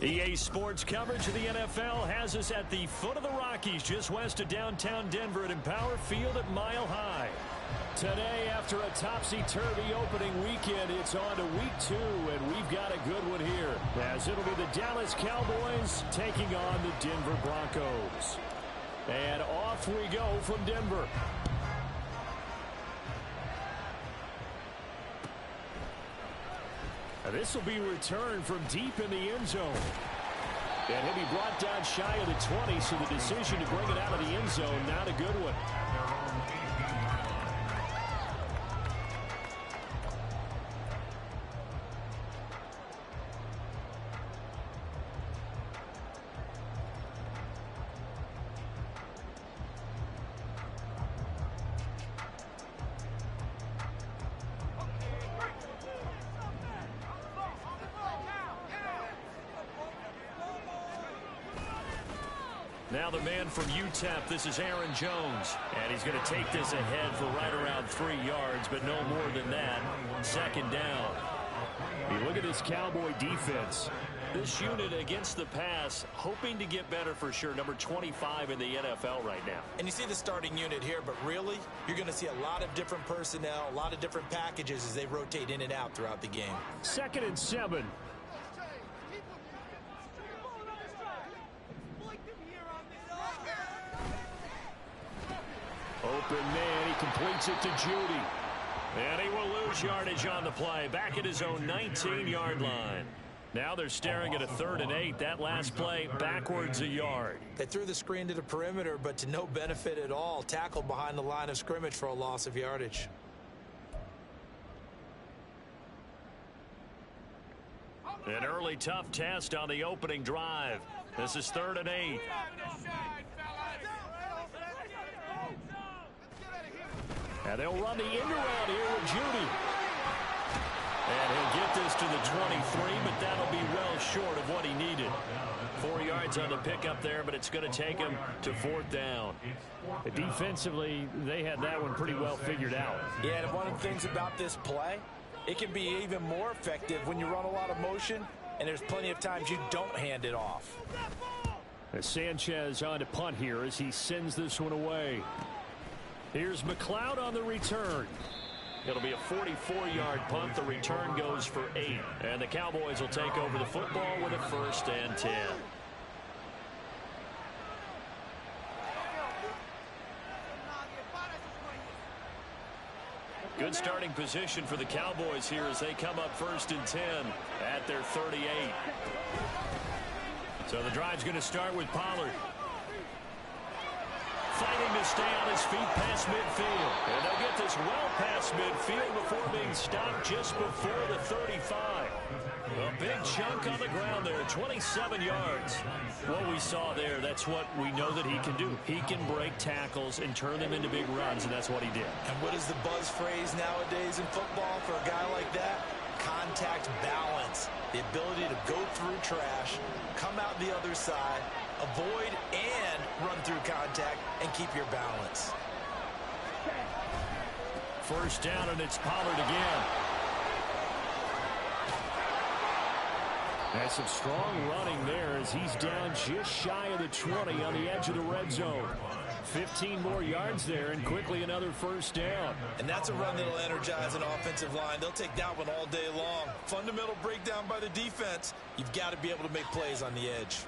EA Sports coverage of the NFL has us at the foot of the Rockies, just west of downtown Denver at Empower Field at Mile High. Today, after a topsy-turvy opening weekend, it's on to week 2, and we've got a good one here, as it'll be the Dallas Cowboys taking on the Denver Broncos. And off we go from Denver. This will be returned from deep in the end zone. And he'll be brought down shy of the 20, so the decision to bring it out of the end zone, not a good one. Now the man from UTEP, this is Aaron Jones. And he's going to take this ahead for right around 3 yards, but no more than that. Second down. You look at this Cowboy defense. This unit against the pass, hoping to get better for sure. Number 25 in the NFL right now. And you see the starting unit here, but really, you're going to see a lot of different personnel, a lot of different packages as they rotate in and out throughout the game. 2nd and 7. Open man, he completes it to Judy. And he will lose yardage on the play, back at his own 19-yard line. Now they're staring at a 3rd and 8. That last play, backwards a yard. They threw the screen to the perimeter, but to no benefit at all. Tackled behind the line of scrimmage for a loss of yardage. An early tough test on the opening drive. This is 3rd and 8. And they'll run the end around here with Judy. And he'll get this to the 23, but that'll be well short of what he needed. 4 yards on the pickup there, but it's going to take him to 4th down. Defensively, they had that one pretty well figured out. Yeah, and one of the things about this play, it can be even more effective when you run a lot of motion, and there's plenty of times you don't hand it off. As Sanchez on to punt here as he sends this one away. Here's McLeod on the return. It'll be a 44-yard punt. The return goes for 8. And the Cowboys will take over the football with a 1st and 10. Good starting position for the Cowboys here as they come up 1st and 10 at their 38. So the drive's going to start with Pollard. Fighting to stay on his feet past midfield. And they'll get this well past midfield before being stopped just before the 35. A big chunk on the ground there, 27 yards. What we saw there, that's what we know that he can do. He can break tackles and turn them into big runs, and that's what he did. And what is the buzz phrase nowadays in football for a guy like that? Contact balance. The ability to go through trash, come out the other side, avoid and run through contact, and keep your balance. 1st down, and it's Pollard again. That's some strong running there as he's down just shy of the 20 on the edge of the red zone. 15 more yards there, and quickly another 1st down. And that's a run that'll energize an offensive line. They'll take that one all day long. Fundamental breakdown by the defense. You've got to be able to make plays on the edge.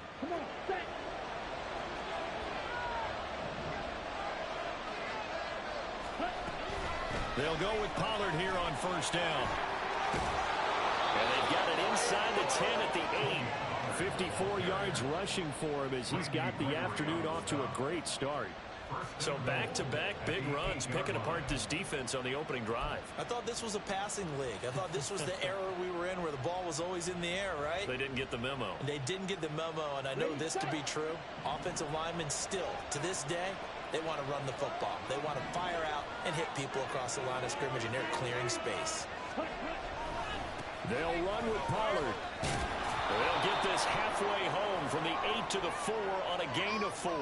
They'll go with Pollard here on 1st down. And they've got it inside the 10 at the 8. 54 yards rushing for him as he's got the afternoon off to a great start. So back-to-back big runs, picking apart this defense on the opening drive. I thought this was a passing league. I thought this was the era we were in where the ball was always in the air, right? They didn't get the memo. They didn't get the memo, and I know this to be true. Offensive linemen still, to this day, they want to run the football. They want to fire out and hit people across the line of scrimmage, and they're clearing space. They'll run with Pollard. They'll get this halfway home from the 8 to the 4 on a gain of 4.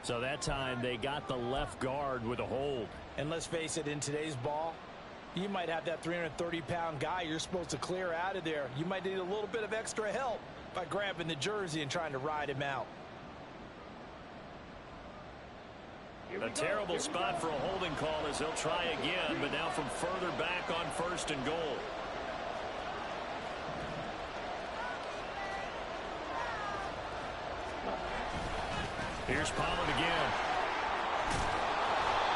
So that time they got the left guard with a hold. And let's face it, in today's ball, You might have that 330-pound guy you're supposed to clear out of there. You might need a little bit of extra help by grabbing the jersey and trying to ride him out. A terrible spot for a holding call as they'll try again, but now from further back on 1st and goal. Here's Pollard again.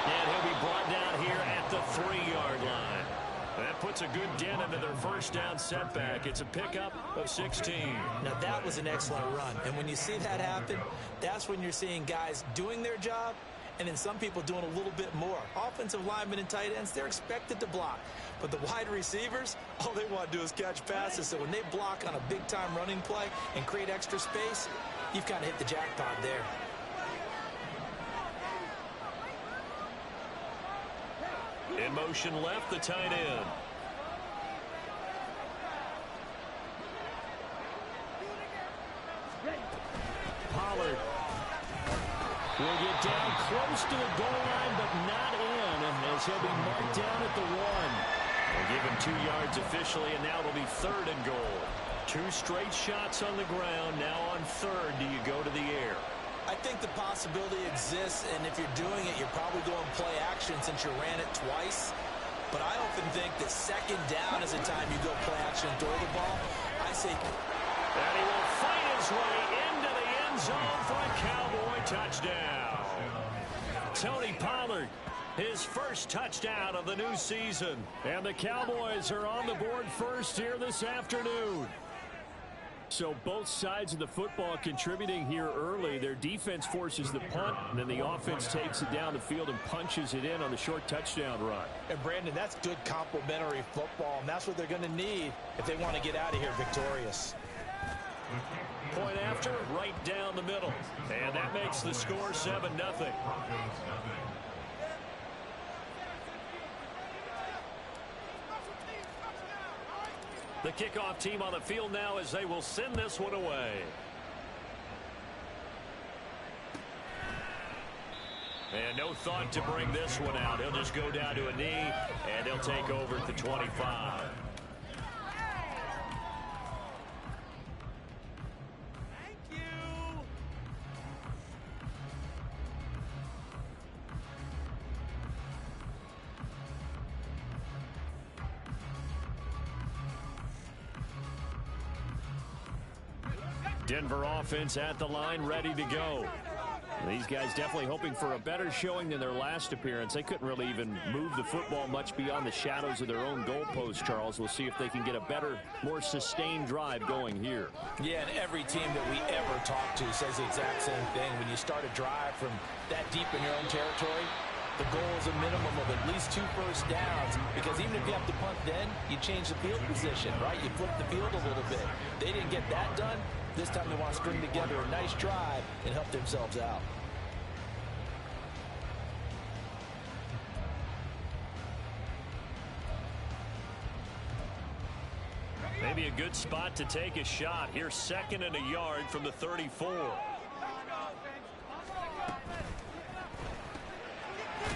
And he'll be brought down here at the 3-yard line. That puts a good dent into their first down setback. It's a pickup of 16. Now that was an excellent run. And when you see that happen, that's when you're seeing guys doing their job and then some people doing a little bit more. Offensive linemen and tight ends, they're expected to block. But the wide receivers, all they want to do is catch passes. So when they block on a big-time running play and create extra space, you've kind of hit the jackpot there. In motion left, the tight end. Pollard will get down close to the goal line, but not in, as he'll be marked down at the 1. They'll give him 2 yards officially, and now it'll be 3rd and goal. 2 straight shots on the ground. Now on 3rd, do you go to the air? I think the possibility exists, and if you're doing it, you're probably going play action since you ran it twice. But I often think that 2nd down is the time you go play action and throw the ball. I say... And he will fight his way into the end zone for a Cowboy touchdown. Tony Pollard, his first touchdown of the new season. And the Cowboys are on the board first here this afternoon. So both sides of the football contributing here early. Their defense forces the punt, and then the offense takes it down the field and punches it in on the short touchdown run. And, Brandon, that's good complementary football, and that's what they're going to need if they want to get out of here victorious. Point after, right down the middle. And that makes the score 7-0. The kickoff team on the field now as they will send this one away. And no thought to bring this one out. He'll just go down to a knee, and he'll take over at the 25. Denver offense at the line, ready to go. These guys definitely hoping for a better showing than their last appearance. They couldn't really even move the football much beyond the shadows of their own goalpost, Charles. We'll see if they can get a better, more sustained drive going here. Yeah, and every team that we ever talk to says the exact same thing. When you start a drive from that deep in your own territory, the goal is a minimum of at least 2 first downs, because even if you have to punt then, you change the field position, right? You flip the field a little bit. They didn't get that done. This time they want to string together a nice drive and help themselves out. Maybe a good spot to take a shot. Here's 2nd and a yard from the 34.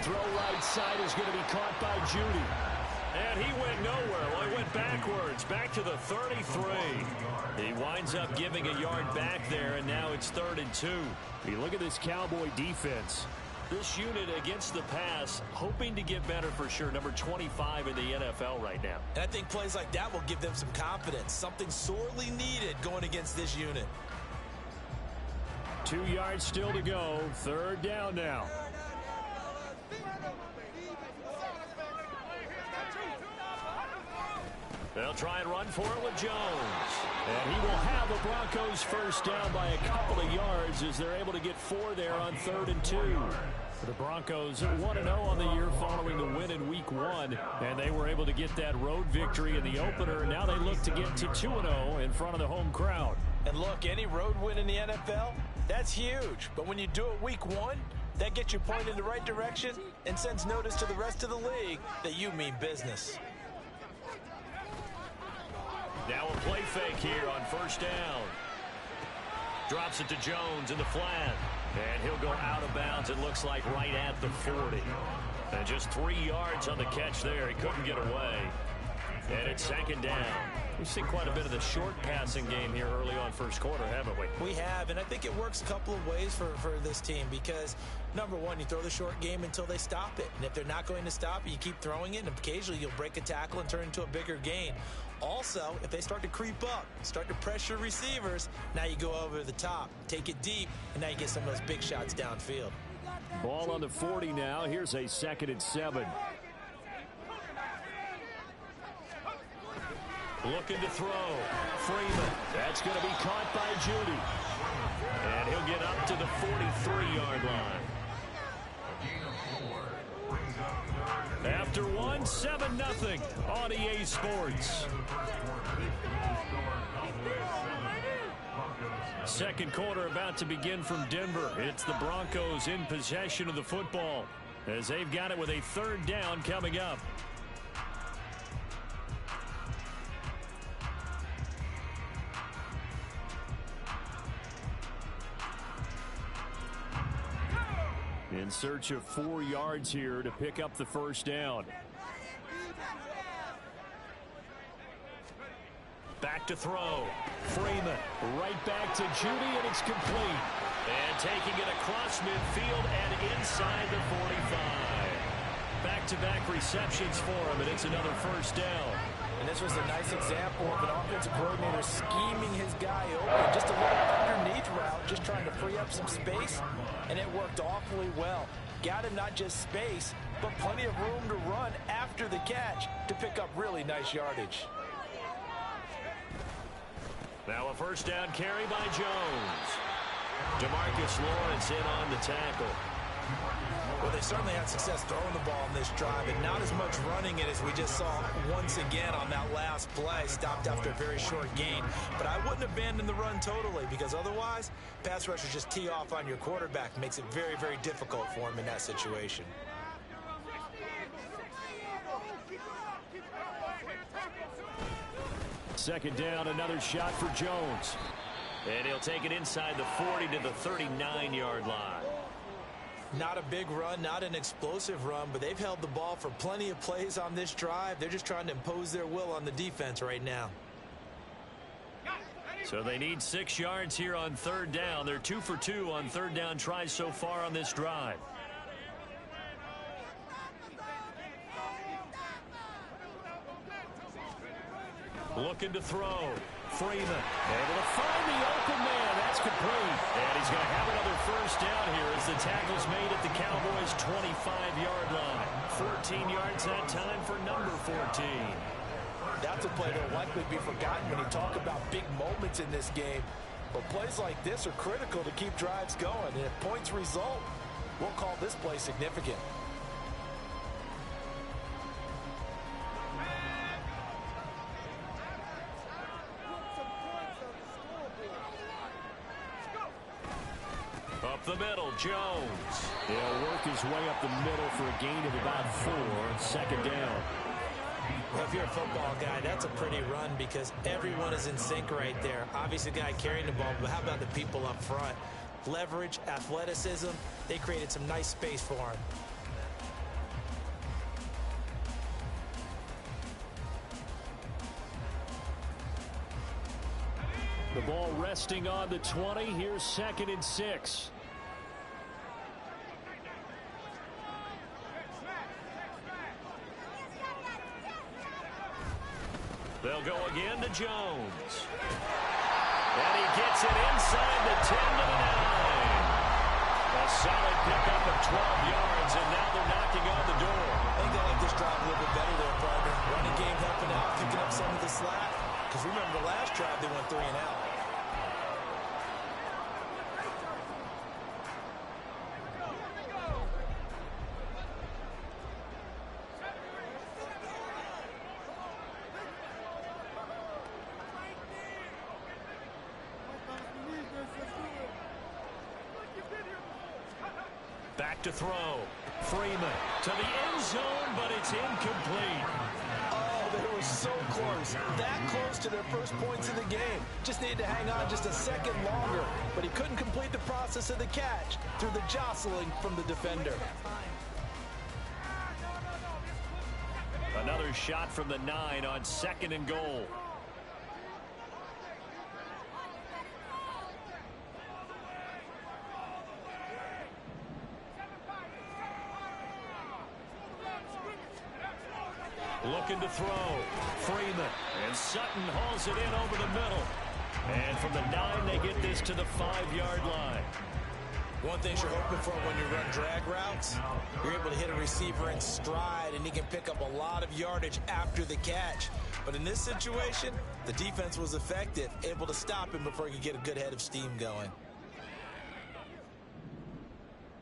Throw right side is going to be caught by Judy. And he went nowhere. Well, he went backwards, back to the 33. He winds up giving a yard back there, and now it's 3rd and 2. You look at this Cowboy defense. This unit against the pass, hoping to get better for sure. Number 25 in the NFL right now. And I think plays like that will give them some confidence. Something sorely needed going against this unit. 2 yards still to go. 3rd down now. They'll try and run for it with Jones. And he will have the Broncos first down by a couple of yards as they're able to get 4 there on 3rd and 2. The Broncos 1-0 on the year following the win in Week 1. And they were able to get that road victory in the opener. And now they look to get to 2-0 in front of the home crowd. And look, any road win in the NFL, that's huge. But when you do it Week 1, that gets you pointed in the right direction and sends notice to the rest of the league that you mean business. Now a play fake here on 1st down. Drops it to Jones in the flat. And he'll go out of bounds, it looks like, right at the 40. And just 3 yards on the catch there. He couldn't get away. And it's second down. We've seen quite a bit of the short passing game here early on first quarter, haven't we? We have, and I think it works a couple of ways for this team because, number one, you throw the short game until they stop it. And if they're not going to stop it, you keep throwing it, and occasionally you'll break a tackle and turn into a bigger gain. Also, if they start to creep up, start to pressure receivers, now you go over the top, take it deep, and now you get some of those big shots downfield. Ball on the 40 now. Here's a 2nd and 7. Looking to throw. Freeman. That's going to be caught by Judy. And he'll get up to the 43-yard line. After one, 7-0 on EA Sports. Second quarter about to begin from Denver. It's the Broncos in possession of the football as they've got it with a 3rd down coming up. In search of 4 yards here to pick up the first down. Back to throw. Freeman right back to Judy, and it's complete. And taking it across midfield and inside the 45. Back-to-back receptions for him, and it's another first down. And this was a nice example of an offensive coordinator scheming his guy open. Just a little underneath route, just trying to free up some space, and it worked awfully well. Got him not just space, but plenty of room to run after the catch to pick up really nice yardage. Now a first down carry by Jones. DeMarcus Lawrence in on the tackle. Well, they certainly had success throwing the ball in this drive, and not as much running it as we just saw once again on that last play. Stopped after a very short gain. But I wouldn't abandon the run totally, because otherwise, pass rushers just tee off on your quarterback. Makes it very, very difficult for him in that situation. Second down, another shot for Jones. And he'll take it inside the 40 to the 39-yard line. Not a big run, not an explosive run, but they've held the ball for plenty of plays on this drive. They're just trying to impose their will on the defense right now. So they need 6 yards here on 3rd down. They're 2 for 2 on 3rd down tries so far on this drive. Looking to throw. Freeman able to find the open man. That's complete. And he's going to have another first down here as the tackle's made at the Cowboys' 25-yard line. 14 yards that time for number 14. That's a play that'll likely be forgotten when you talk about big moments in this game. But plays like this are critical to keep drives going. And if points result, we'll call this play significant. Up the middle, Jones. He'll work his way up the middle for a gain of about 4. 2nd down. Well, if you're a football guy, that's a pretty run because everyone is in sync right there. Obviously, the guy carrying the ball, but how about the people up front? Leverage, athleticism, they created some nice space for him. The ball resting on the 20. Here's 2nd and 6. They'll go again to Jones. And he gets it inside the 10 to the 9. A solid pickup of 12 yards, and now they're knocking on the door. I think they like this drive a little bit better there, partner. Running game helping out, picking up some of the slack. Because remember, the last drive they went 3 and out. Back to throw. Freeman to the end zone, but it's incomplete. Oh, they were so close. That close to their first points in the game. Just needed to hang on just a second longer. But he couldn't complete the process of the catch through the jostling from the defender. shot from the 9 on 2nd and goal. Looking to throw. Freeman. And Sutton hauls it in over the middle. And from the 9, they get this to the 5-yard line. One thing you're hoping for when you run drag routes, you're able to hit a receiver in stride, and he can pick up a lot of yardage after the catch. But in this situation, the defense was effective, able to stop him before he could get a good head of steam going.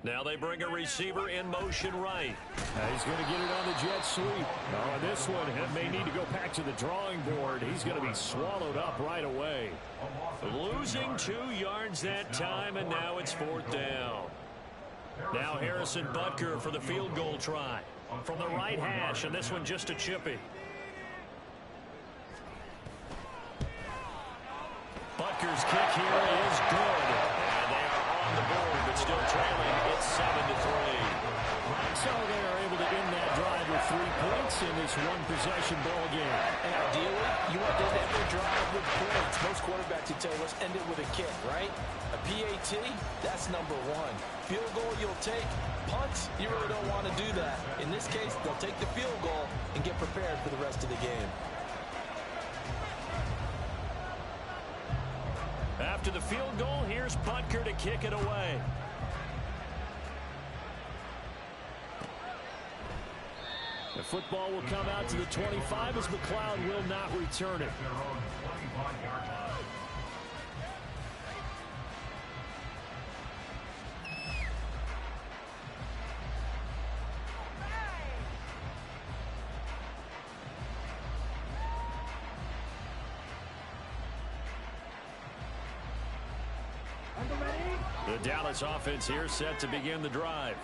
Now they bring a receiver in motion right. He's going to get it on the jet sweep. Oh, this one may need to go back to the drawing board. He's going to be swallowed up right away. Losing 2 yards that time, and now it's 4th down. Now Harrison Butker for the field goal try. From the right hash, and this one just a chippy. Butker's kick here is good. And they are on the board, but still trailing. It's 7-3. So they are able to end that drive with 3 points in this one-possession ball game. And ideally, you want them to end their drive with points. Most quarterbacks would tell you, let's end it with a kick, right? A PAT, that's number 1. Field goal you'll take. Punts, you really don't want to do that. In this case, they'll take the field goal and get prepared for the rest of the game. After the field goal, here's Butker to kick it away. The football will come out to the 25 as McLeod will not return it. The Dallas offense here set to begin the drive.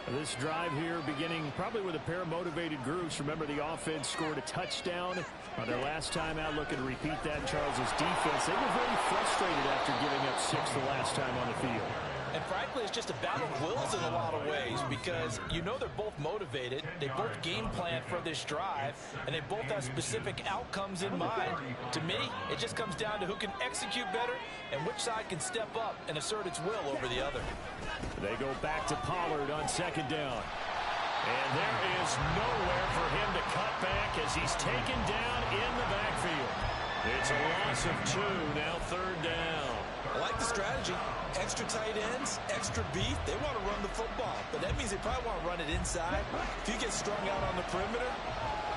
This drive here beginning probably with a pair of motivated groups. Remember, the offense scored a touchdown on their last time out. Looking to repeat that in Charles' defense. They were very frustrated after giving up 6 the last time on the field. And frankly, it's just a battle of wills in a lot of ways, because you know they're both motivated. They both game plan for this drive, and they both have specific outcomes in mind. To me, it just comes down to who can execute better and which side can step up and assert its will over the other. They go back to Pollard on 2nd down. And there is nowhere for him to cut back as he's taken down in the backfield. It's a loss of 2, now 3rd down. I like the strategy. Extra tight ends, extra beef. They want to run the football, but that means they probably want to run it inside. If you get strung out on the perimeter,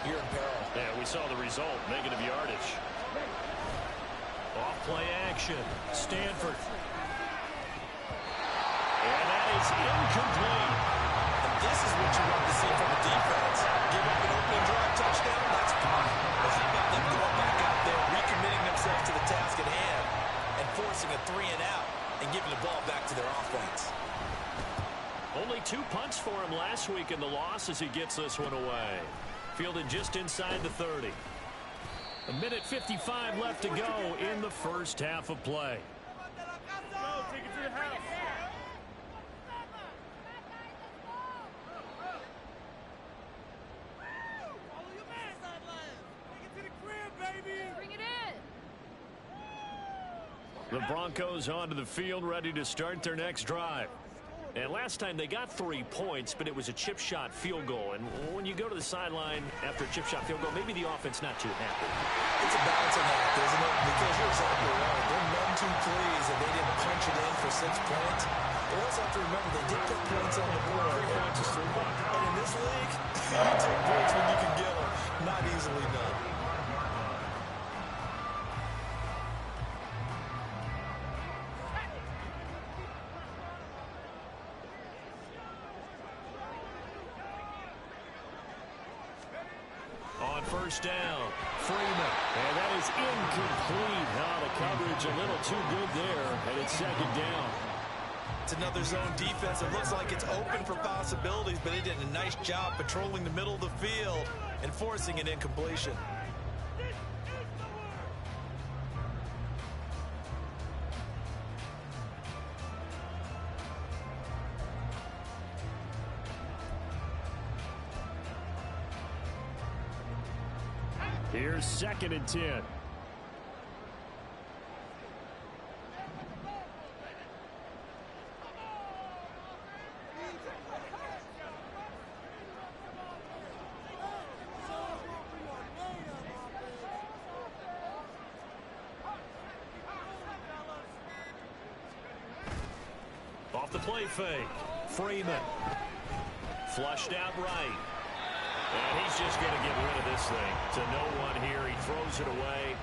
you're in peril. Yeah, we saw the result, negative yardage. Off play action, Stanford. And that is incomplete. And this is what you want to see from the defense. Give up an opening drive touchdown, that's fine. But how about them going back out there, recommitting themselves to the task at hand, and forcing a 3 and out, and giving the ball back to their offense. Only 2 punts for him last week in the loss as he gets this one away. Fielded just inside the 30. 1:55 left to go in the first half of play. Take it to the house. Follow your man, sideline. Take it to the crib, baby. Bring it in. The Broncos onto the field, ready to start their next drive. And last time they got 3 points, but it was a chip shot field goal. And when you go to the sideline after a chip shot field goal, maybe the offense not too happy. It's a balancing act, isn't it? Because you're exactly right. They're none too pleased that they didn't punch it in for 6 points. But also have to remember they did put points on the board. 3 points is 3 points. And in this league, you take points when you can get them. Not easily done. On 1st down, Freeman. And that is incomplete. Now the coverage a little too good there, and it's 2nd down. It's another zone defense. It looks like it's open for possibilities, but they did a nice job patrolling the middle of the field and forcing an incompletion. Here's 2nd and 10. Off the play fake. Freeman. Flushed out right. And he's just going to get rid of this thing. To no one here. He throws it away.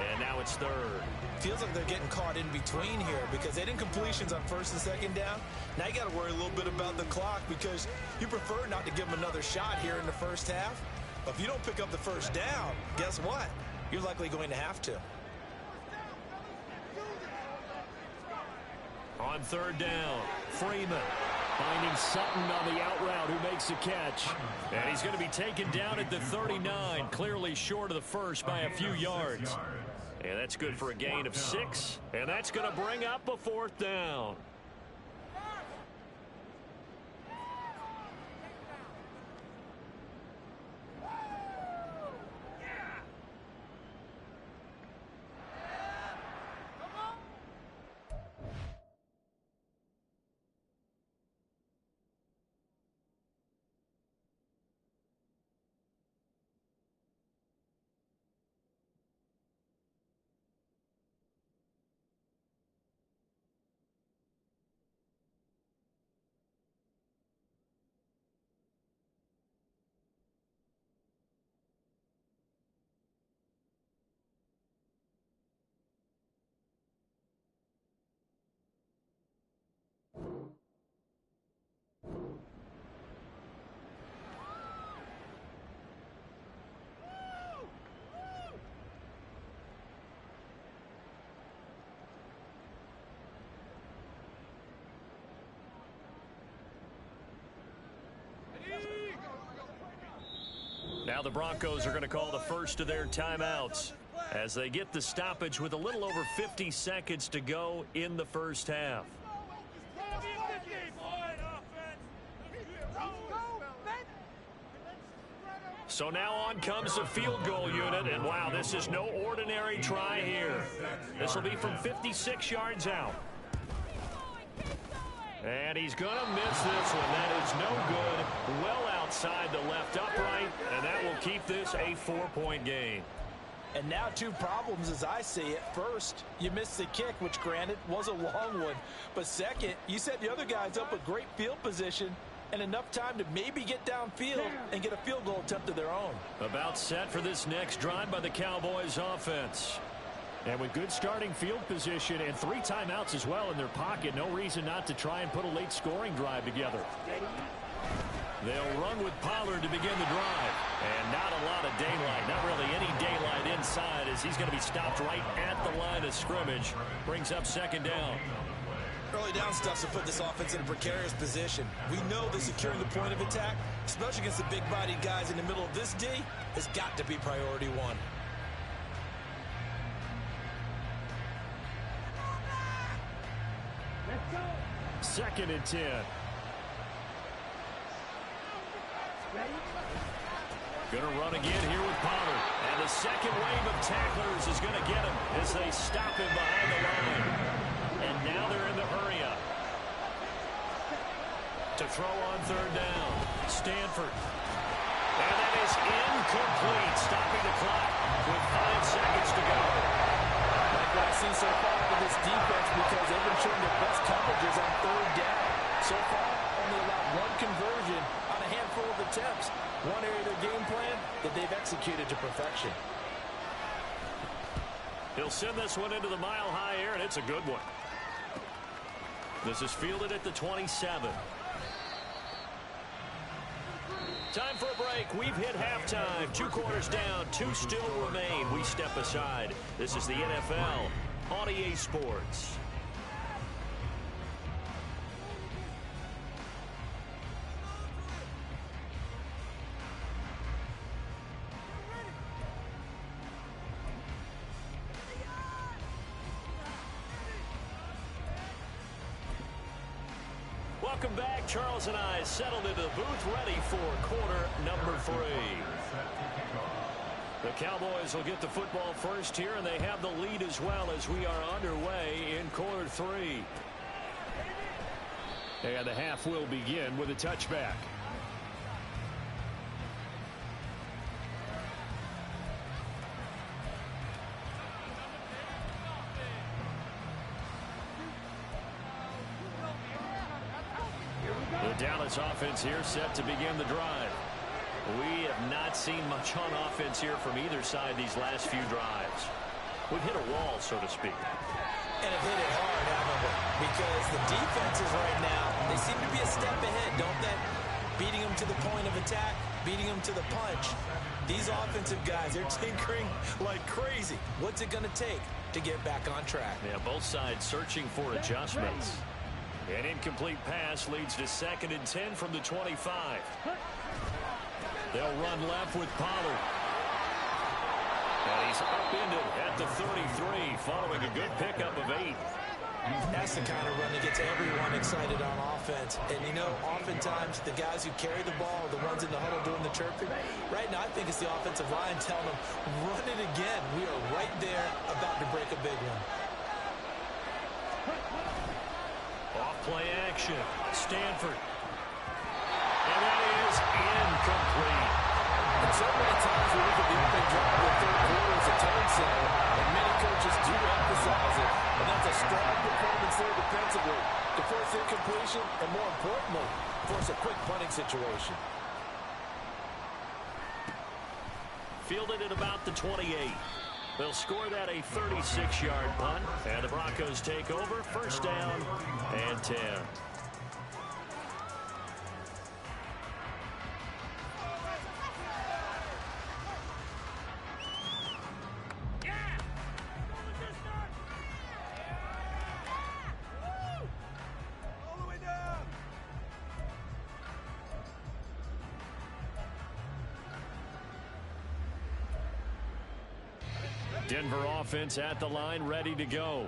And now it's 3rd. Feels like they're getting caught in between here because they didn't completions on 1st and 2nd down. Now you got to worry a little bit about the clock because you prefer not to give them another shot here in the 1st half. But if you don't pick up the 1st down, guess what? You're likely going to have to. On 3rd down, Freeman finding Sutton on the out route who makes the catch. And he's going to be taken down at the 39, clearly short of the 1st by a few yards. And that's good for a gain of 6. And that's going to bring up a 4th down. Now the Broncos are going to call the first of their timeouts as they get the stoppage with a little over 50 seconds to go in the 1st half. So now on comes the field goal unit, and wow, this is no ordinary try here. This will be from 56 yards out. And he's going to miss this one. That is no good. Well outside the left upright, and that will keep this a 4-point game. And now 2 problems as I see it. First, you missed the kick, which granted was a long one. But second, you set the other guys up with great field position and enough time to maybe get downfield and get a field goal attempt of their own. About set for this next drive by the Cowboys offense. And with good starting field position and 3 timeouts as well in their pocket, no reason not to try and put a late scoring drive together. They'll run with Pollard to begin the drive. And not a lot of daylight, not really any daylight inside as he's going to be stopped right at the line of scrimmage. Brings up 2nd down. Early down stuff's to put this offense in a precarious position. We know that securing the point of attack, especially against the big-bodied guys in the middle of this D, has got to be priority 1. 2nd and 10. Going to run again here with Pollard. And the second wave of tacklers is going to get him as they stop him behind the line. And now they're in the hurry up. To throw on 3rd down. Stanford. And that is incomplete. Stopping the clock with 5 seconds to go. Like what I've seen so far with this defense because they've been showing their best coverages on 3rd down. So far, only allowed 1 conversion on a handful of attempts. One area of their game plan that they've executed to perfection. He'll send this one into the mile-high air, and it's a good one. This is fielded at the 27. Time for a break. We've hit halftime. 2 quarters down. 2 still remain. We step aside. This is the NFL on EA Sports. Welcome back. Charles and I settled into the booth ready for quarter number 3. The Cowboys will get the football first here, and they have the lead as well as we are underway in quarter 3. And the half will begin with a touchback. The Dallas offense here set to begin the drive. We have not seen much on offense here from either side these last few drives. We've hit a wall, so to speak. And have hit it hard, haven't we? Because the defenses right now, they seem to be a step ahead, don't they? Beating them to the point of attack, beating them to the punch. These offensive guys, they're tinkering like crazy. What's it going to take to get back on track? Yeah, both sides searching for adjustments. An incomplete pass leads to 2nd and 10 from the 25. They'll run left with Pollard. And he's upended at the 33 following a good pickup of 8. That's the kind of run that gets everyone excited on offense. And, you know, oftentimes the guys who carry the ball, the ones in the huddle doing the chirping, right now I think it's the offensive line telling them, run it again. We are right there about to break a big one. Off-play action. Stanford. And that is incomplete. And so many times we look at the opening drive of the third quarter as a turn center, and many coaches do emphasize it. And that's a strong performance there defensively to force incompletion and, more importantly, force a quick punting situation. Fielded at about the 28. They'll score that a 36-yard punt, and the Broncos take over. 1st down and 10. Denver offense at the line, ready to go.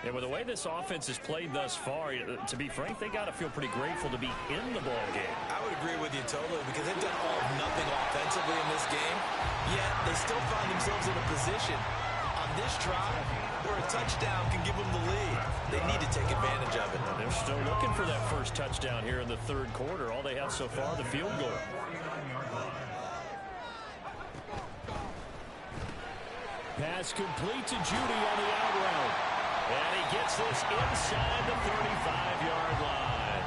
And with the way this offense has played thus far, to be frank, they got to feel pretty grateful to be in the ball game. I would agree with you totally because they've done all nothing offensively in this game, yet they still find themselves in a position on this drive where a touchdown can give them the lead. They need to take advantage of it. They're still looking for that first touchdown here in the 3rd quarter. All they have so far, the field goal. Pass complete to Judy on the out route. And he gets this inside the 35-yard line.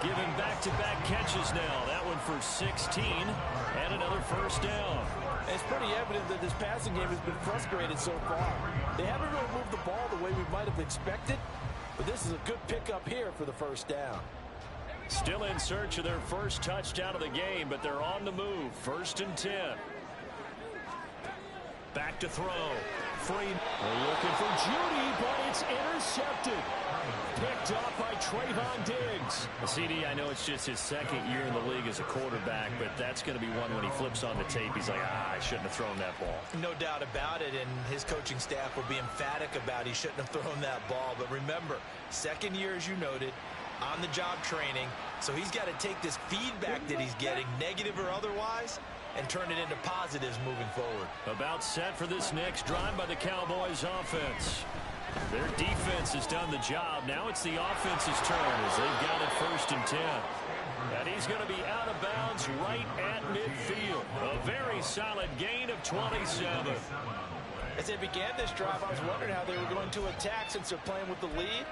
Giving back-to-back catches now. That one for 16 and another 1st down. It's pretty evident that this passing game has been frustrated so far. They haven't really moved the ball the way we might have expected, but this is a good pickup here for the 1st down. Still in search of their first touchdown of the game, but they're on the move. 1st and 10. Back to throw. Free. Looking for Judy, but it's intercepted. Picked up by Trayvon Diggs. CD, I know it's just his 2nd year in the league as a quarterback, but that's going to be one when he flips on the tape. He's like, I shouldn't have thrown that ball. No doubt about it, and his coaching staff will be emphatic about he shouldn't have thrown that ball. But remember, 2nd year, as you noted, on-the-job training, so he's got to take this feedback that he's getting, negative or otherwise, and turn it into positives moving forward. About set for this next drive by the Cowboys offense. Their defense has done the job. Now it's the offense's turn as they've got it 1st and 10. And he's going to be out of bounds right at midfield. A very solid gain of 27. As they began this drive, I was wondering how they were going to attack since they're playing with the lead.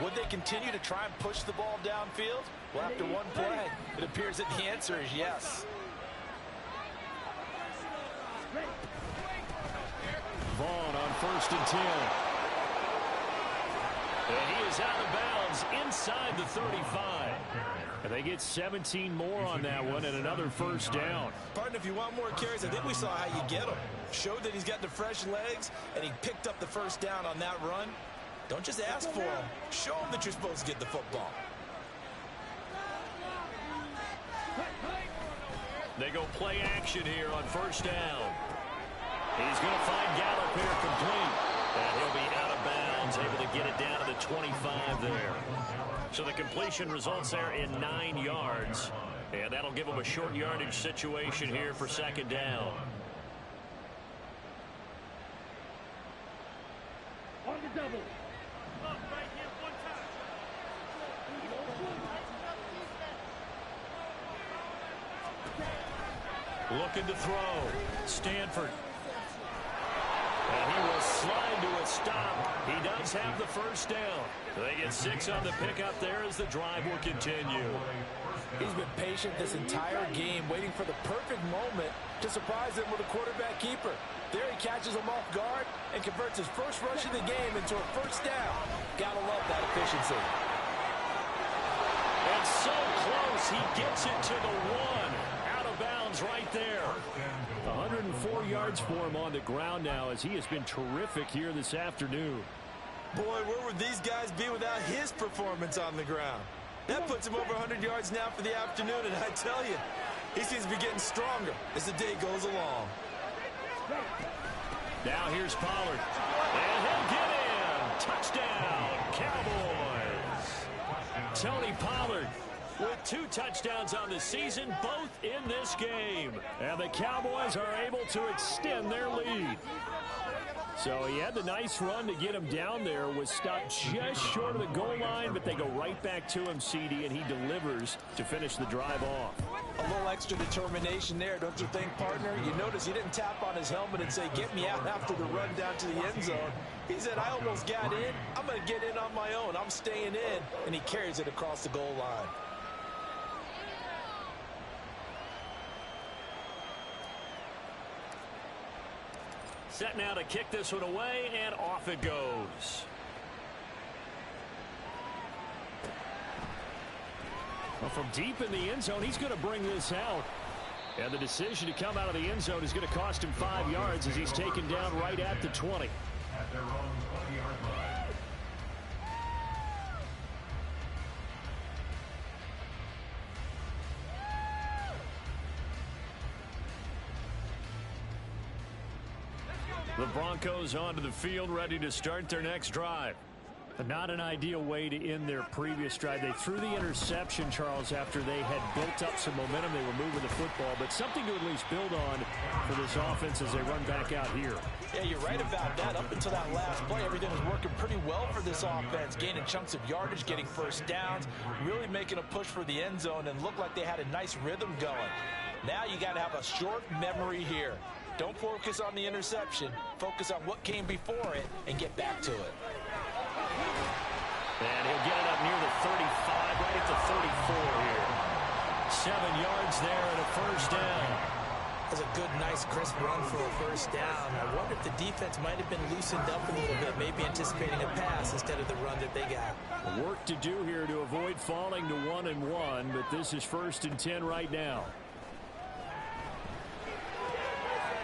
Would they continue to try and push the ball downfield? Well, after one play, it appears that the answer is yes. Vaughn on 1st and 10. And he is out of bounds inside the 35. And they get 17 more on that one and another 1st down. Pardon, if you want more carries, I think we saw how you get them. Showed that he's got the fresh legs, and he picked up the 1st down on that run. Don't just ask for him. Show him that you're supposed to get the football. They go play action here on 1st down. He's going to find Gallup here complete. And he'll be out of bounds, able to get it down to the 25 there. So the completion results there in 9 yards. And that'll give him a short yardage situation here for 2nd down. Looking to throw. Stanford. And he will slide to a stop. He does have the first down. They get 6 on the pickup there as the drive will continue. He's been patient this entire game, waiting for the perfect moment to surprise them with a quarterback keeper. There he catches him off guard and converts his first rush of the game into a first down. Gotta love that efficiency. It's so close. He gets it to the 1. Out of bounds right there. 104 yards for him on the ground now as he has been terrific here this afternoon. Boy, where would these guys be without his performance on the ground? That puts him over 100 yards now for the afternoon, and I tell you, he seems to be getting stronger as the day goes along. Now here's Pollard. And he'll get in. Touchdown, Cowboys. Tony Pollard with 2 touchdowns on the season, both in this game. And the Cowboys are able to extend their lead. So he had the nice run to get him down there, was stopped just short of the goal line, but they go right back to him, CD, and he delivers to finish the drive off. A little extra determination there, don't you think, partner? You notice he didn't tap on his helmet and say, get me out after the run down to the end zone. He said, I almost got in. I'm going to get in on my own. I'm staying in. And he carries it across the goal line. Set now to kick this one away, and off it goes. Well, from deep in the end zone, he's going to bring this out. And the decision to come out of the end zone is going to cost him 5 yards as he's taken down right at the 20. At their own 20-yard line. The Broncos onto the field, ready to start their next drive. But not an ideal way to end their previous drive. They threw the interception, Charles, after they had built up some momentum. They were moving the football, but something to at least build on for this offense as they run back out here. Yeah, you're right about that. Up until that last play, everything was working pretty well for this offense, gaining chunks of yardage, getting first downs, really making a push for the end zone, and looked like they had a nice rhythm going. Now you got to have a short memory here. Don't focus on the interception. Focus on what came before it and get back to it. And he'll get it up near the 35, right at the 34 here. 7 yards there and a first down. That's a good, nice, crisp run for a first down. I wonder if the defense might have been loosened up a little bit, maybe anticipating a pass instead of the run that they got. Work to do here to avoid falling to 1-1, but this is 1st and 10 right now.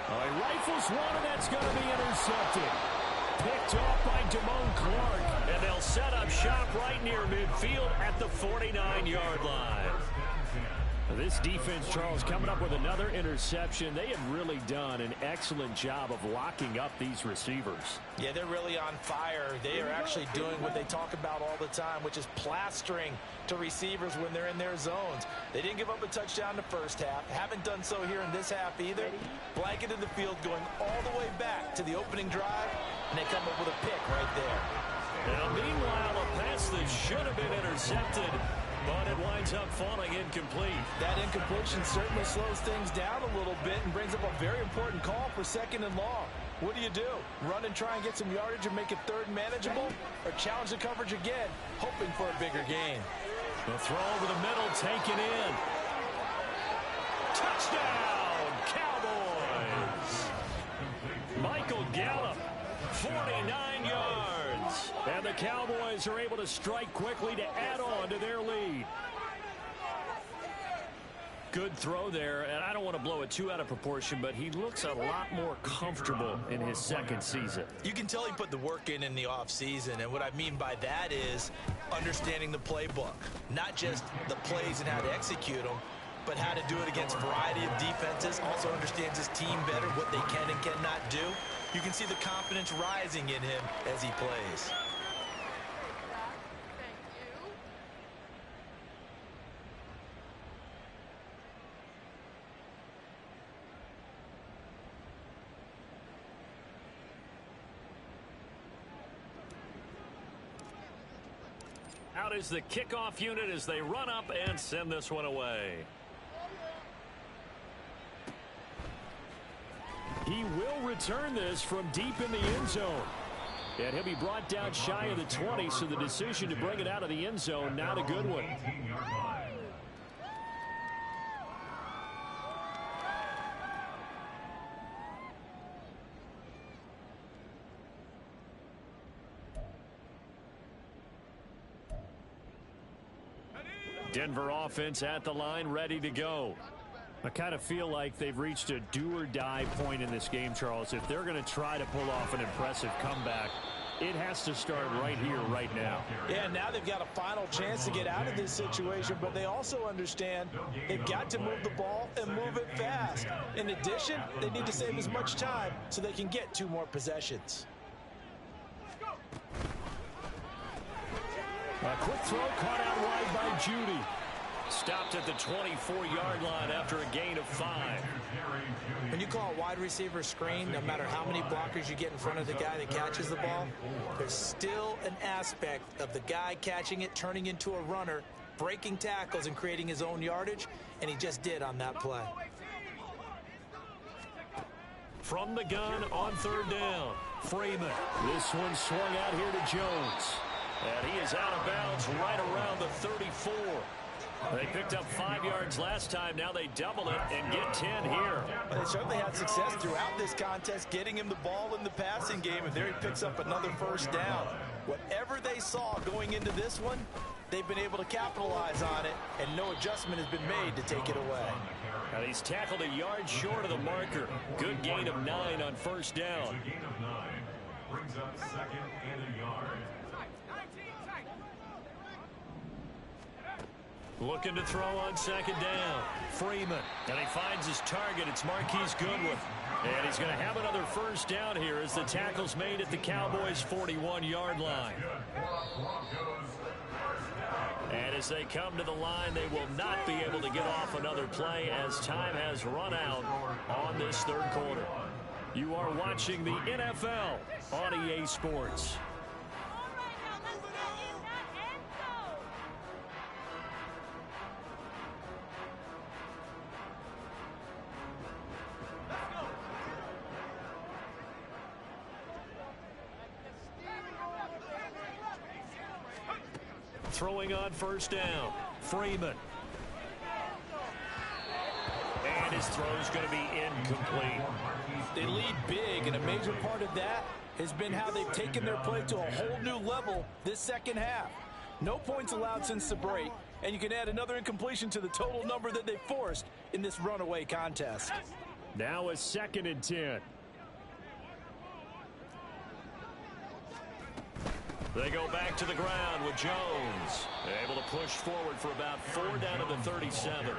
He rifles one, and that's going to be intercepted. Picked off by Damone Clark, and they'll set up shop right near midfield at the 49-yard line. This defense, Charles, coming up with another interception. They have really done an excellent job of locking up these receivers. Yeah, they're really on fire. They are actually doing what they talk about all the time, which is plastering to receivers when they're in their zones. They didn't give up a touchdown in the first half. Haven't done so here in this half either. Blanketed the field going all the way back to the opening drive, and they come up with a pick right there. Now, meanwhile, a pass that should have been intercepted, but it winds up falling incomplete. That incompletion certainly slows things down a little bit and brings up a very important call for 2nd and long. What do you do? Run and try and get some yardage and make it 3rd manageable? Or challenge the coverage again, hoping for a bigger gain? The throw over the middle, taken in. Touchdown, Cowboys! Michael Gallup, 49 yards. And the Cowboys are able to strike quickly to add on to their lead. Good throw there, and I don't want to blow it too out of proportion, but he looks a lot more comfortable in his 2nd season. You can tell he put the work in the offseason, and what I mean by that is understanding the playbook. Not just the plays and how to execute them, but how to do it against a variety of defenses. Also understands his team better, what they can and cannot do. You can see the confidence rising in him as he plays. Out is the kickoff unit as they run up and send this one away. He will return this from deep in the end zone. And he'll be brought down shy of the 20, so the decision to bring it out of the end zone, not a good one. Denver offense at the line, ready to go. I kind of feel like they've reached a do-or-die point in this game, Charles. If they're going to try to pull off an impressive comeback, it has to start right here, right now. Yeah, now they've got a final chance to get out of this situation, but they also understand they've got to move the ball and move it fast. In addition, they need to save as much time so they can get 2 more possessions. A quick throw caught out wide by Judy. Stopped at the 24-yard line after a gain of 5. When you call a wide receiver screen, no matter how many blockers you get in front of the guy that catches the ball, there's still an aspect of the guy catching it, turning into a runner, breaking tackles and creating his own yardage, and he just did on that play. From the gun on 3rd down, Freeman. This one swung out here to Jones. And he is out of bounds right around the 34. They picked up 5 yards last time. Now they double it and get 10 here. They certainly had success throughout this contest, getting him the ball in the passing game, and there he picks up another 1st down. Whatever they saw going into this one, they've been able to capitalize on it, and no adjustment has been made to take it away. And he's tackled a yard short of the marker. Good gain of 9 on 1st down. A gain of 9 brings up 2nd and a yard. Looking to throw on 2nd down. Freeman. And he finds his target. It's Marquise Goodwin. And he's going to have another 1st down here as the tackle's made at the Cowboys' 41-yard line. And as they come to the line, they will not be able to get off another play as time has run out on this 3rd quarter. You are watching the NFL on EA Sports. Throwing on 1st down, Freeman. And his throw's going to be incomplete. They lead big, and a major part of that has been how they've taken their play to a whole new level this 2nd half. No points allowed since the break, and you can add another incompletion to the total number that they forced in this runaway contest. Now a 2nd and 10. They go back to the ground with Jones. Able to push forward for about 4 down to the 37.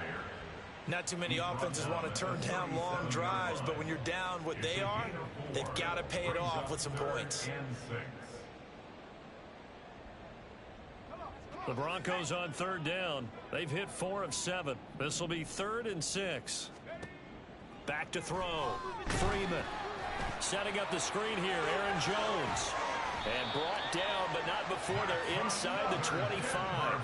Not too many offenses want to turn down long drives, but when you're down what they are, they've got to pay it off with some points. The Broncos on 3rd down. They've hit 4 of 7. This will be 3rd and 6. Back to throw. Freeman. Setting up the screen here, Aaron Jones. And brought down, but not before they're inside the 25.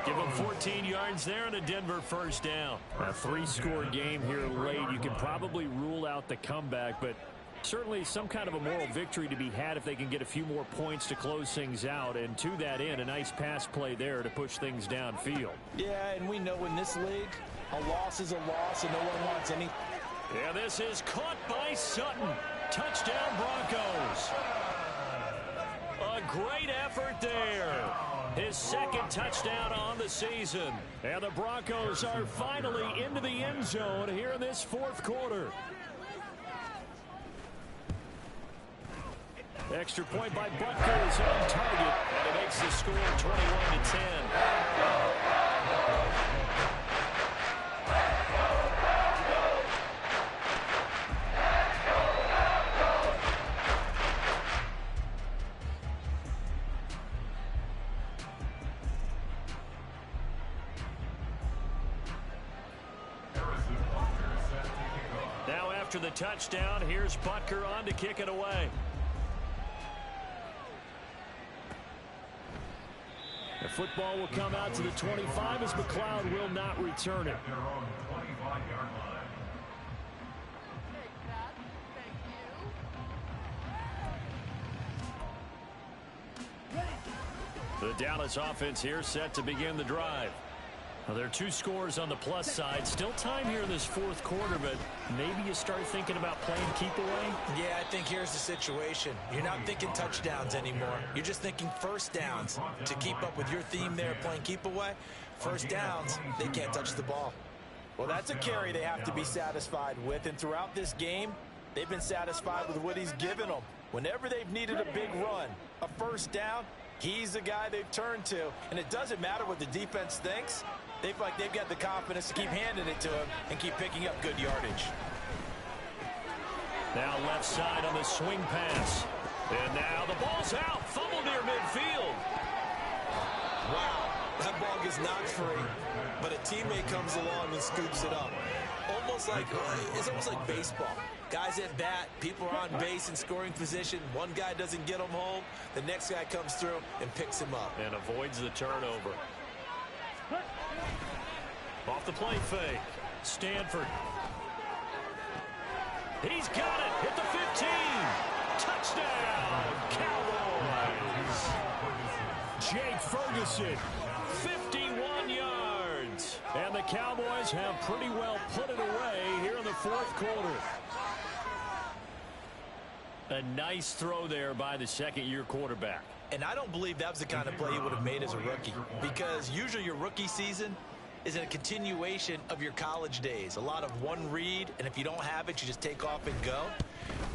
Give them 14 yards there and a Denver 1st down. A 3-score game here late. You can probably rule out the comeback, but certainly some kind of a moral victory to be had if they can get a few more points to close things out. And to that end, a nice pass play there to push things downfield. Yeah, and we know in this league, a loss is a loss, and no one wants any. Yeah, this is caught by Sutton. Touchdown, Broncos. A great effort there. His 2nd touchdown on the season. And the Broncos are finally into the end zone here in this 4th quarter. Extra point by Butker is on target. And it makes the score 21-10. After the touchdown, here's Butker on to kick it away. The football will come out to the 25 as McLeod will not return it. Their own 25-yard line. The Dallas offense here set to begin the drive. Well, there are 2 scores on the plus side. Still time here in this fourth quarter, but maybe you start thinking about playing keep away? Yeah, I think here's the situation. You're not thinking touchdowns anymore. You're just thinking first downs. To keep up with your theme there playing keep away, first downs, they can't touch the ball. Well, that's a carry they have to be satisfied with, and throughout this game, they've been satisfied with what he's given them. Whenever they've needed a big run, a first down, he's the guy they've turned to, and it doesn't matter what the defense thinks. They feel like they've got the confidence to keep handing it to him and keep picking up good yardage. Now left side on the swing pass. And now the ball's out. Fumble near midfield. Wow, that ball gets knocked free, but a teammate comes along and scoops it up. It's almost like baseball. Guys at bat, people are on base in scoring position. One guy doesn't get him home. The next guy comes through and picks him up. And avoids the turnover. Off the play fake. Stanford. He's got it. Hit the 15. Touchdown, Cowboys. Jake Ferguson, 51 yards. And the Cowboys have pretty well put it away here in the fourth quarter. A nice throw there by the second-year quarterback. And I don't believe that was the kind of play he would have made as a rookie, because usually your rookie season is a continuation of your college days. A lot of one read, and if you don't have it, you just take off and go.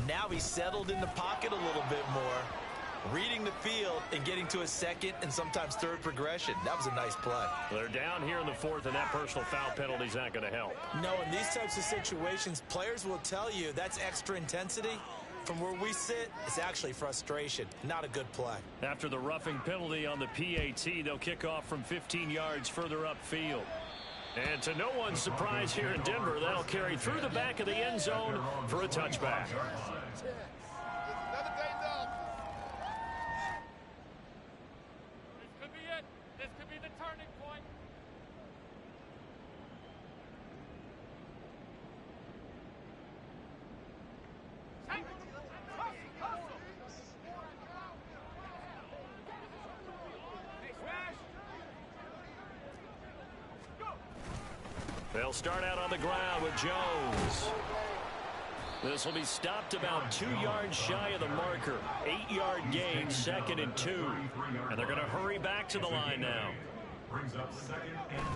Now he's settled in the pocket a little bit more, reading the field and getting to a second and sometimes third progression. That was a nice play. They're down here in the fourth, and that personal foul penalty is not going to help. No, in these types of situations, players will tell you that's extra intensity. From where we sit, it's actually frustration. Not a good play. After the roughing penalty on the PAT, they'll kick off from 15 yards further upfield. And to no one's surprise here in Denver, that'll carry through the back of the end zone for a touchback. This could be it. This could be the turning point. They'll start out on the ground with Jones. This will be stopped about 2 yards shy of the marker. 8-yard gain, 2nd and 2. And they're going to hurry back to the line now. Brings up 2nd and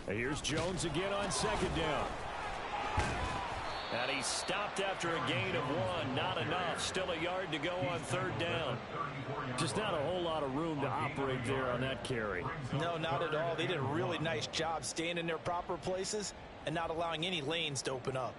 2. Here's Jones again on 2nd down. And he's stopped after a gain of 1. Not enough. Still a yard to go on 3rd down. Just not a whole lot of room to operate there on that carry. No, not at all. They did a really nice job staying in their proper places and not allowing any lanes to open up.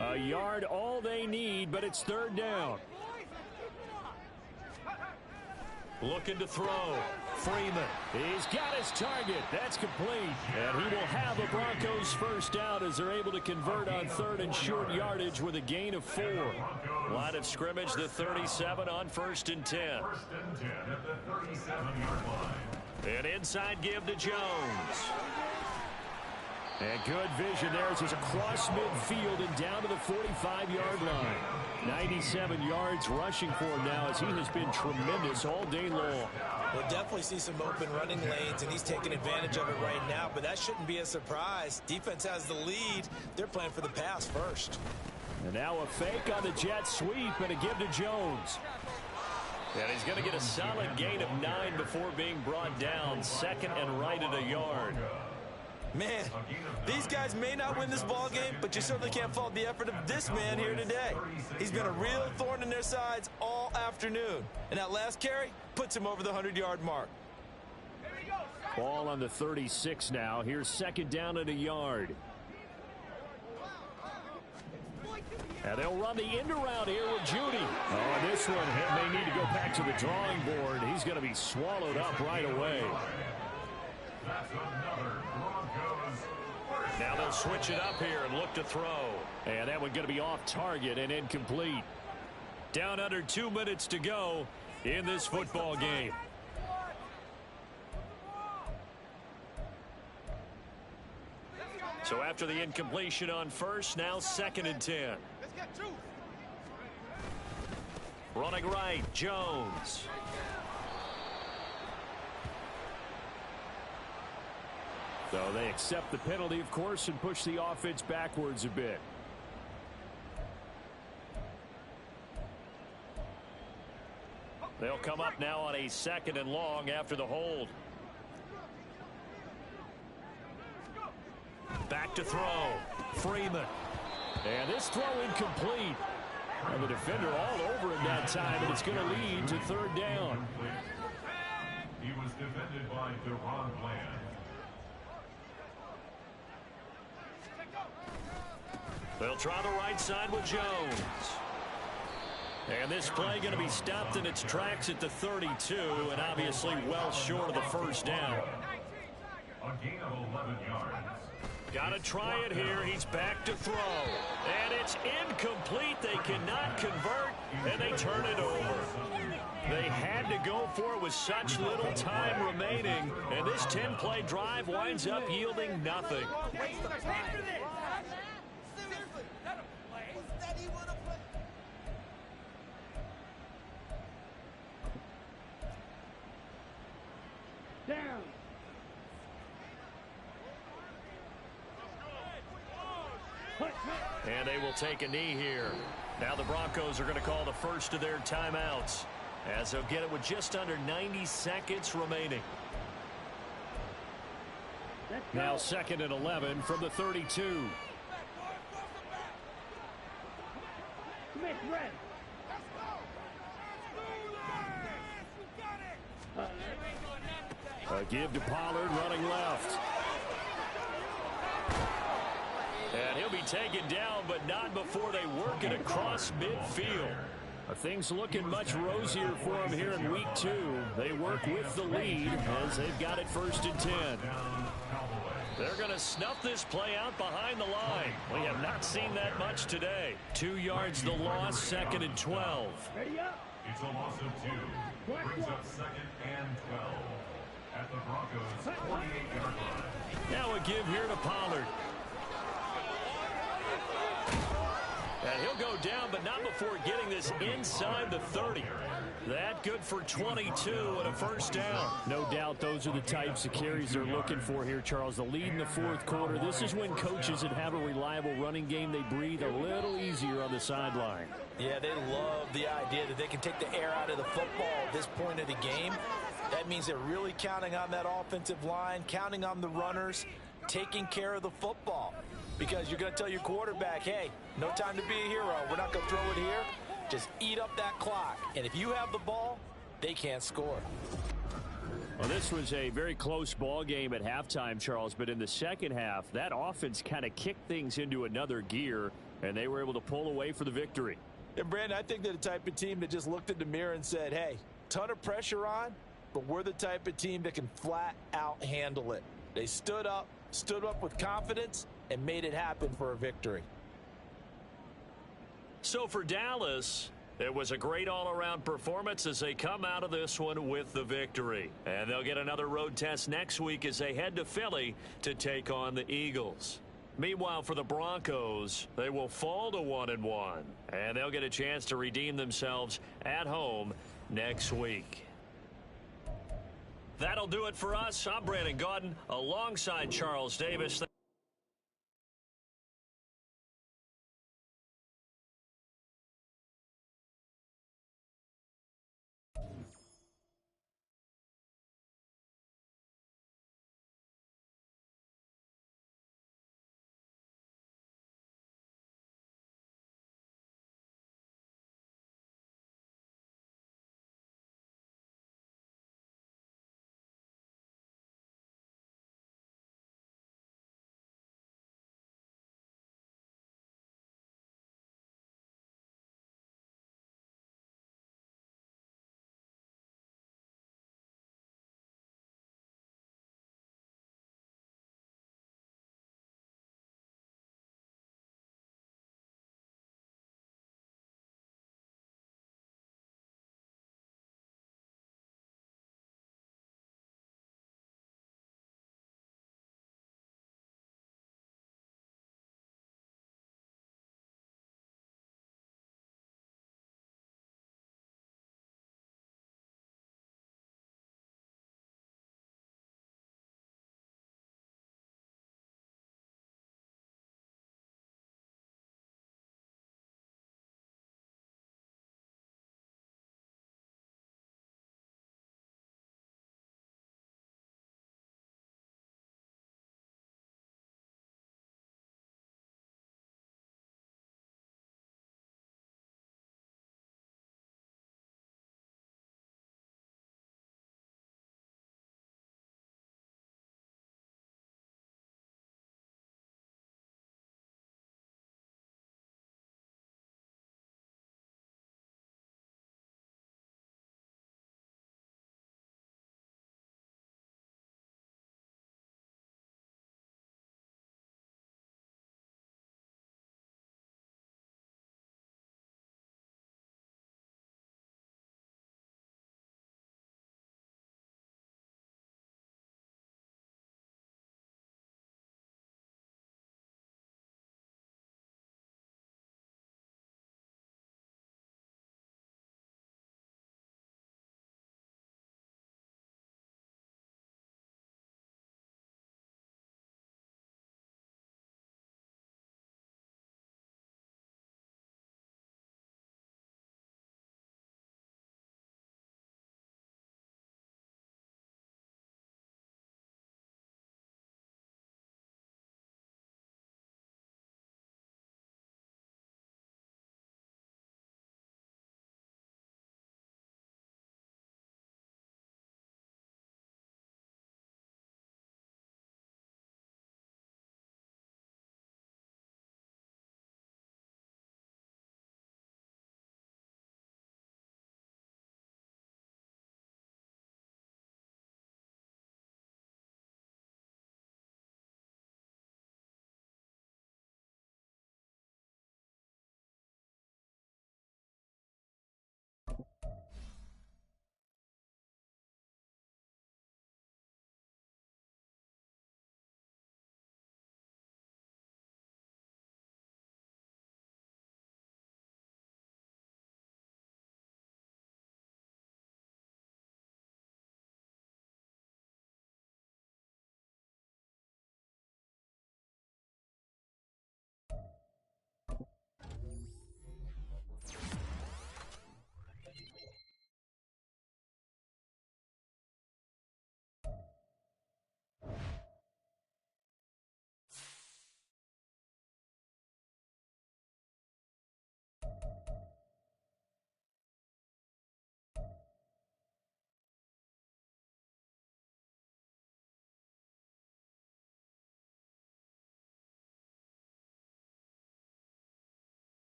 A yard all they need, but it's 3rd down. Looking to throw. Freeman. He's got his target. That's complete. And he will have a Broncos first down as they're able to convert on 3rd and short yardage with a gain of 4. Line of scrimmage, the 37 on 1st and 10. 1st and 10 at the 37-yard line. An inside give to Jones. And good vision there as he's across midfield and down to the 45-yard line. 97 yards rushing for him now as he has been tremendous all day long. We'll definitely see some open running lanes, and he's taking advantage of it right now, but that shouldn't be a surprise. Defense has the lead. They're playing for the pass first. And now a fake on the jet sweep and a give to Jones. And he's going to get a solid gain of 9 before being brought down. 2nd and right at a yard. Man, these guys may not win this ball game, but you certainly can't fault the effort of this man here today. He's been a real thorn in their sides all afternoon. And that last carry puts him over the 100-yard mark. Ball on the 36 now. Here's 2nd down at a yard. And they'll run the end around here with Judy. Oh, and this one may need to go back to the drawing board. He's going to be swallowed up right away. That's another Broncos first. Now they'll switch it up here and look to throw. And that one going to be off target and incomplete. Down under 2 minutes to go in this football game. So after the incompletion on first, now 2nd and 10. Running right, Jones. So they accept the penalty, of course, and push the offense backwards a bit. They'll come up now on a 2nd and long after the hold. Back to throw. Freeman. And this throw incomplete. And the defender all over him that time, and it's going to lead to 3rd down. He was defended by Deron Bland. They'll try the right side with Jones. And this play going to be stopped in its tracks at the 32, and obviously well short of the 1st down. A gain of 11 yards. Got to try it here. He's back to throw. And it's incomplete. They cannot convert, and they turn it over. They had to go for it with such little time remaining, and this 10-play drive winds up yielding nothing. Down. And they will take a knee here. Now the Broncos are going to call the first of their timeouts, as they'll get it with just under 90 seconds remaining. Now 2nd and 11 from the 32. A give to Pollard running left. And he'll be taken down, but not before they work it across midfield. Things looking much rosier for him here in week 2. They work with the lead as they've got it 1st and 10. They're going to snuff this play out behind the line. We have not seen that much today. 2 yards the loss, 2nd and 12. It's a loss of 2. Brings up 2nd and 12. At the Broncos' 48-yard line. Now a give here to Pollard. And he'll go down, but not before getting this inside the 30. That good for 22 and a 1st down. No doubt those are the types of carries they're looking for here, Charles. The lead in the 4th quarter. This is when coaches that have a reliable running game, they breathe a little easier on the sideline. Yeah, they love the idea that they can take the air out of the football at this point of the game. That means they're really counting on that offensive line, counting on the runners, taking care of the football. Because you're going to tell your quarterback, hey, no time to be a hero. We're not going to throw it here. Just eat up that clock. And if you have the ball, they can't score. Well, this was a very close ball game at halftime, Charles. But in the 2nd half, that offense kind of kicked things into another gear, and they were able to pull away for the victory. And, Brandon, I think they're the type of team that just looked in the mirror and said, hey, ton of pressure on, but we're the type of team that can flat out handle it. They stood up with confidence, and made it happen for a victory. So for Dallas, it was a great all-around performance as they come out of this one with the victory. And they'll get another road test next week as they head to Philly to take on the Eagles. Meanwhile, for the Broncos, they will fall to 1-1, and they'll get a chance to redeem themselves at home next week. That'll do it for us. I'm Brandon Gaudin alongside Charles Davis.